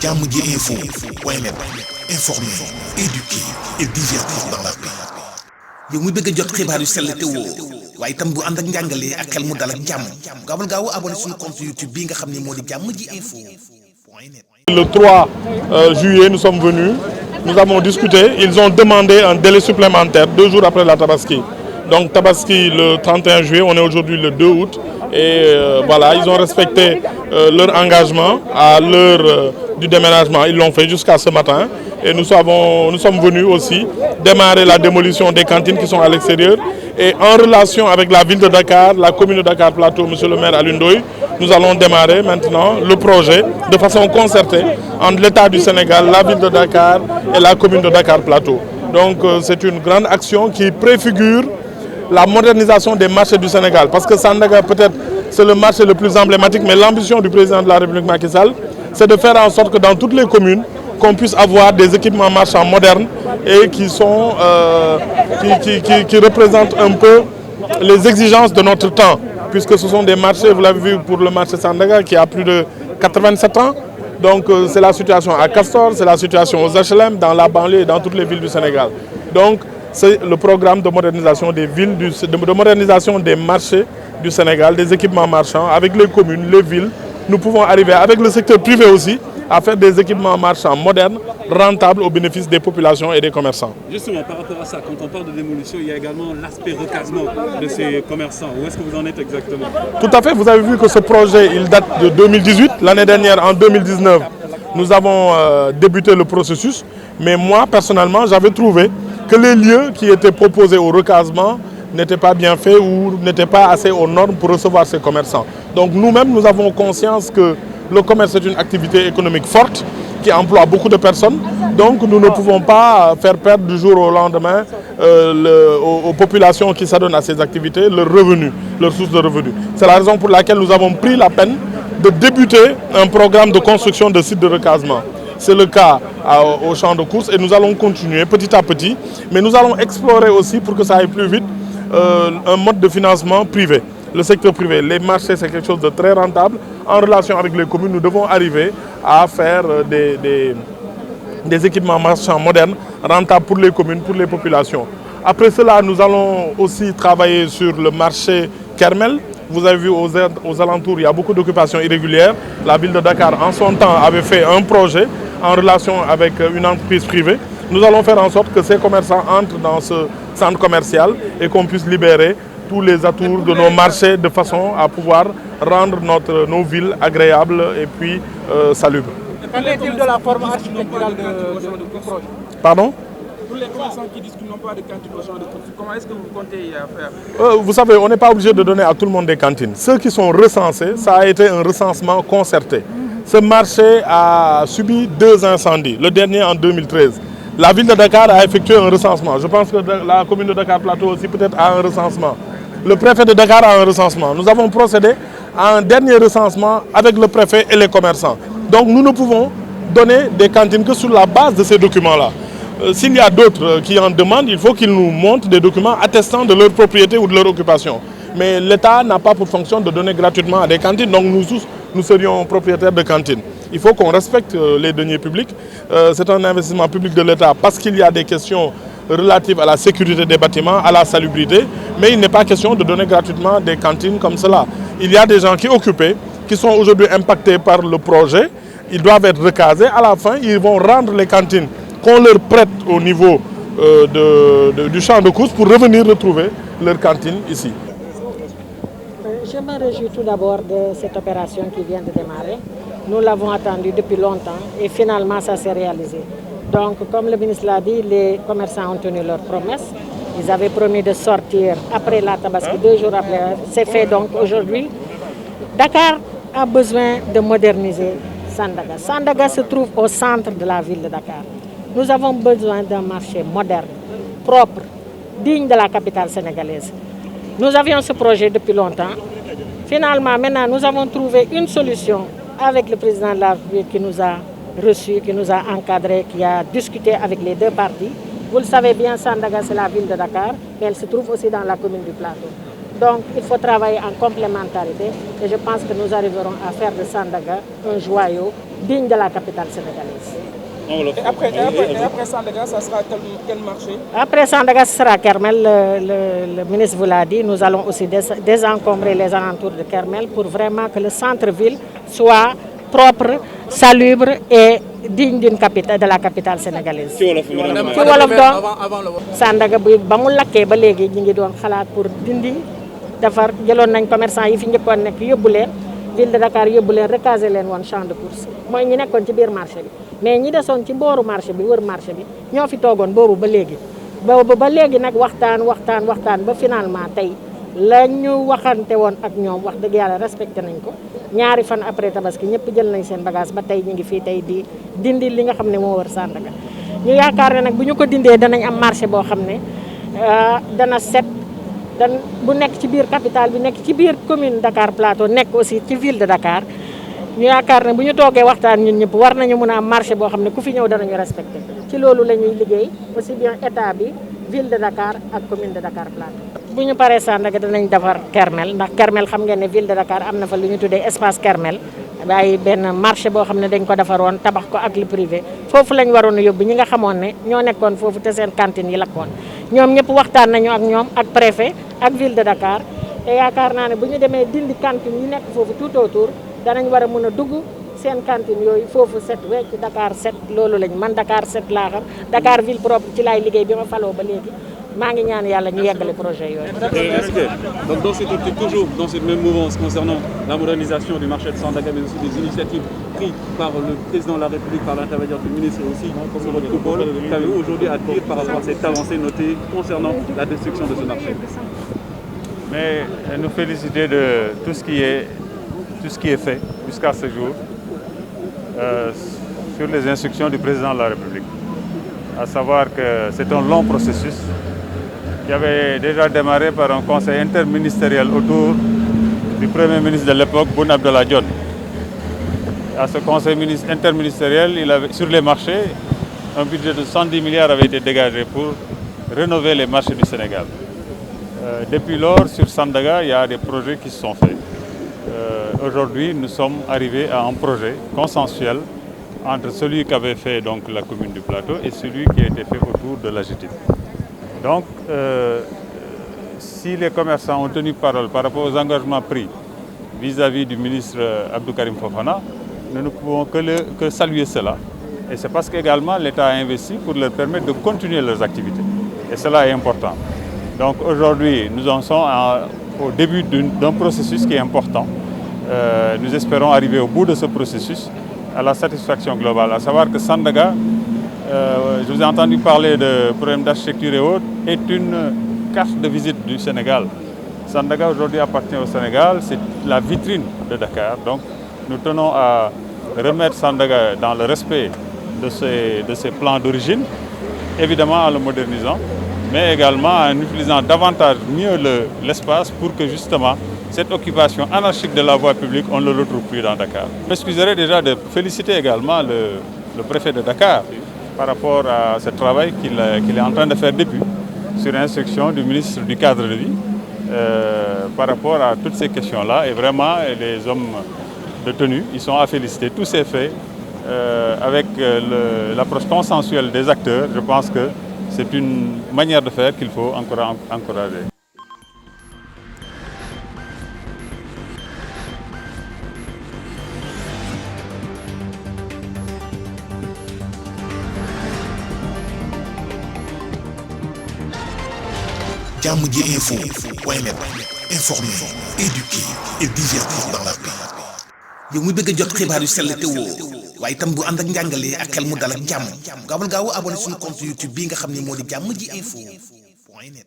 Jammji Info .net informer, éduquer et divertir dans la paix. yow muy bëgg a jot xibaar yu sell te woo waaye itam bu ànd ak njàngalee ak xel mu dal ak jàmm gaawal gaaw abonné suñu compte YouTube bi nga xam ne moo di Jammji Info .net. Le 3 juillet, nous sommes venus, nous avons discuté, ils ont demandé un délai supplémentaire 2 jours après la Tabaski. Donc Tabaski le 31 juillet, on est aujourd'hui le 2 août et voilà, ils ont respecté leur engagement à l'heure du déménagement, ils l'ont fait jusqu'à ce matin et nous sommes venus aussi démarrer la démolition des cantines qui sont à l'extérieur et en relation avec la ville de Dakar, la commune de Dakar Plateau, monsieur le maire Alioune Ndoye, nous allons démarrer maintenant le projet de façon concertée entre l'État du Sénégal, la ville de Dakar et la commune de Dakar Plateau. Donc c'est une grande action qui préfigure la modernisation des marchés du Sénégal. Parce que Sandaga peut-être c'est le marché le plus emblématique, mais l'ambition du président de la République Macky Sall, c'est de faire en sorte que dans toutes les communes, qu'on puisse avoir des équipements marchands modernes et qui représentent un peu les exigences de notre temps. Puisque ce sont des marchés, vous l'avez vu pour le marché Sandaga qui a plus de 87 ans. Donc c'est la situation à Castor, c'est la situation aux HLM, dans la banlieue et dans toutes les villes du Sénégal. Donc c'est le programme de modernisation des villes, de modernisation des marchés du Sénégal, des équipements marchands, avec les communes, les villes. Nous pouvons arriver avec le secteur privé aussi à faire des équipements marchands modernes, rentables au bénéfice des populations et des commerçants. Justement, par rapport à ça, quand on parle de démolition, il y a également l'aspect recasement de ces commerçants. Où est-ce que vous en êtes exactement? Tout à fait, vous avez vu que ce projet, il date de 2018. L'année dernière, en 2019, nous avons débuté le processus. Mais moi, personnellement, j'avais trouvé que les lieux qui étaient proposés au recasement n'étaient pas bien faits ou n'étaient pas assez aux normes pour recevoir ces commerçants. Donc nous-mêmes, nous avons conscience que le commerce est une activité économique forte qui emploie beaucoup de personnes. Donc nous ne pouvons pas faire perdre du jour au lendemain aux populations qui s'adonnent à ces activités leurs revenus, leurs sources de revenus. C'est la raison pour laquelle nous avons pris la peine de débuter un programme de construction de sites de recasement. C'est le cas au champ de course et nous allons continuer petit à petit. Mais nous allons explorer aussi, pour que ça aille plus vite, un mode de financement privé. Le secteur privé, les marchés, c'est quelque chose de très rentable. En relation avec les communes, nous devons arriver à faire des équipements marchands modernes, rentables pour les communes, pour les populations. Après cela, nous allons aussi travailler sur le marché Kermel. Vous avez vu aux alentours, il y a beaucoup d'occupations irrégulières. La ville de Dakar, en son temps, avait fait un projet en relation avec une entreprise privée. Nous allons faire en sorte que ces commerçants entrent dans ce centre commercial et qu'on puisse libérer tous les atours de nos marchés de façon à pouvoir rendre nos villes agréables et puis salubres. Qu'en est-il de la forme architecturale du projet? Pardon? Tous les commerçants qui disent qu'ils n'ont pas de cantine au champ de course, comment est-ce que vous comptez y faire? Vous savez, on n'est pas obligé de donner à tout le monde des cantines. Ceux qui sont recensés, ça a été un recensement concerté. Ce marché a subi 2 incendies, le dernier en 2013. La ville de Dakar a effectué un recensement. Je pense que la commune de Dakar Plateau aussi peut-être a un recensement. Le préfet de Dakar a un recensement. Nous avons procédé à un dernier recensement avec le préfet et les commerçants. Donc nous ne pouvons donner des cantines que sur la base de ces documents-là. S'il y a d'autres qui en demandent, il faut qu'ils nous montrent des documents attestant de leur propriété ou de leur occupation. Mais l'État n'a pas pour fonction de donner gratuitement à des cantines, donc nous tous, nous serions propriétaires de cantines. Il faut qu'on respecte les deniers publics. C'est un investissement public de l'État parce qu'il y a des questions relatives à la sécurité des bâtiments, à la salubrité, mais il n'est pas question de donner gratuitement des cantines comme cela. Il y a des gens qui occupent, qui sont aujourd'hui impactés par le projet, ils doivent être recasés. À la fin, ils vont rendre les cantines qu'on leur prête au niveau du champ de course pour revenir retrouver leur cantine ici. Je me réjouis tout d'abord de cette opération qui vient de démarrer. Nous l'avons attendue depuis longtemps et finalement ça s'est réalisé. Donc comme le ministre l'a dit, les commerçants ont tenu leurs promesses. Ils avaient promis de sortir après la Tabaski, 2 jours après. C'est fait donc aujourd'hui. Dakar a besoin de moderniser Sandaga. Sandaga se trouve au centre de la ville de Dakar. Nous avons besoin d'un marché moderne, propre, digne de la capitale sénégalaise. Nous avions ce projet depuis longtemps. Finalement, maintenant, nous avons trouvé une solution avec le président de la République qui nous a reçus, qui nous a encadrés, qui a discuté avec les 2 parties. Vous le savez bien, Sandaga, c'est la ville de Dakar, mais elle se trouve aussi dans la commune du Plateau. Donc il faut travailler en complémentarité et je pense que nous arriverons à faire de Sandaga un joyau digne de la capitale sénégalaise. Et après Sandaga, ça sera quel marché? Après Sandaga, ce sera Kermel. Le ministre vous l'a dit, nous allons aussi désencombrer les alentours de Kermel pour vraiment que le centre-ville soit propre, salubre et digne de la capitale sénégalaise. ci wolof donc Sandaga ba mu lakkee ba léegi ñu ngi doon xalaat pour dindi defar jëloon nañ commerçant yi fi njëkkoon nekk yóbbu leen ville de Dakar yóbbu leen recaser leen woon champ de course mooy ñi nekkoon ci biir marché bi mais ñi desoon ci booru marché bi wër marché bi ñoo fi toogoon boobu ba léegi nag waxtaan ba finalement tey la ñu waxante woon ak ñoom wax dëgg yàlla respecté nañ ko ñaari fan après tabaski ñëpp jël nañ seen bagage ba tey ñu ngi fii tey di dindi li nga xam ne moo wër Sandaga ñu yaakaar ne nag bu ñu ko dindee danañ am marché boo xam ne dana set bu nekk ci biir capitale bi nekk ci biir commune Dakar Plateau nekk aussi ci ville de Dakar ñu yaakaar ne bu ñu toogee waxtaan ñun ñëpp war nañu mën a am marché boo xam ne ku fi ñëw danañu respecté ci loolu la ñuy liggéey aussi bien état bi ville de Dakar ak commune de Dakar Plateau. bu ñu paree Sandaga danañ defar Kermel ndax Kermel xam ngeen ne ville de Dakar am na fa lu ñu tuddee espace Kermel ay benn marché boo xam ne dañ ko defaroon tabax ko ak le privé foofu lañ waroon a yóbbu ñi nga xamoon ne ñoo nekkoon foofu te seen cantine yi lakkoon ñoom ñëpp waxtaan nañu ak ñoom ak préfet ak ville de Dakar te yaakaar naa ne bu ñu demee dindi cantine yi nekk foofu tout autour danañ war a mën a dugg seen cantine yooyu foofu set wecc Dakar set loolu lañ man Dakar set laa xam Dakar ville propre ci laay liggéey bi ma faloo ba léegi maa ngi ñaan yàlla ñu yeggale projet yooyu. Donc dans cette optique, toujours dans cette même mouvance concernant la modernisation du marché de Sandaga, mais aussi des initiatives prises par le président de la République, par l'intermédiaire du ministre et aussi sur votre coupole, qu'avez-vous aujourd'hui à dire par rapport à cette avancée notée concernant la destruction de ce marché? Mais nous féliciter de tout ce qui est fait jusqu'à ce jour sur les instructions du président de la République. À savoir que c'est un long processus qui avait déjà démarré par un conseil interministériel autour du premier ministre de l'époque, Boun Abdallah Dionne. À ce conseil interministériel, sur les marchés, un budget de 110 milliards avait été dégagé pour rénover les marchés du Sénégal. Depuis lors, sur Sandaga, il y a des projets qui se sont faits. Aujourd'hui, nous sommes arrivés à un projet consensuel entre celui qu'avait fait donc la commune du Plateau et celui qui a été fait autour de l'AGETIP. Donc, si les commerçants ont tenu parole par rapport aux engagements pris vis-à-vis du ministre Abdou Karim Fofana, nous ne pouvons que saluer cela. Et c'est parce qu'également l'État a investi pour leur permettre de continuer leurs activités. Et cela est important. Donc aujourd'hui, nous en sommes au début d'un processus qui est important. Nous espérons arriver au bout de ce processus à la satisfaction globale, à savoir que Sandaga, je vous ai entendu parler de problèmes d'architecture et autres, est une carte de visite du Sénégal. Sandaga aujourd'hui appartient au Sénégal, c'est la vitrine de Dakar. Donc nous tenons à remettre Sandaga dans le respect de ses plans d'origine, évidemment en le modernisant, mais également en utilisant davantage mieux l'espace pour que justement cette occupation anarchique de la voie publique, on ne le retrouve plus dans Dakar. Je m'excuserai déjà de féliciter également le préfet de Dakar par rapport à ce travail qu'il est en train de faire depuis, sur instruction du ministre du cadre de vie, par rapport à toutes ces questions-là. Et vraiment, les hommes de tenue, ils sont à féliciter. Tout s'est fait avec l'approche consensuelle des acteurs. Je pense que c'est une manière de faire qu'il faut encourager. Diamji Info point net, informer, éduquer et divertir dans la paix. yow muy bëgg a jot xibaar yu sell te woo waaye itam bu ànd ak njàngalee ak xel mu dal ak jàmm gaawal gaaw abonné suñu compte YouTube bii nga xam ne moo di Diamji Info point net.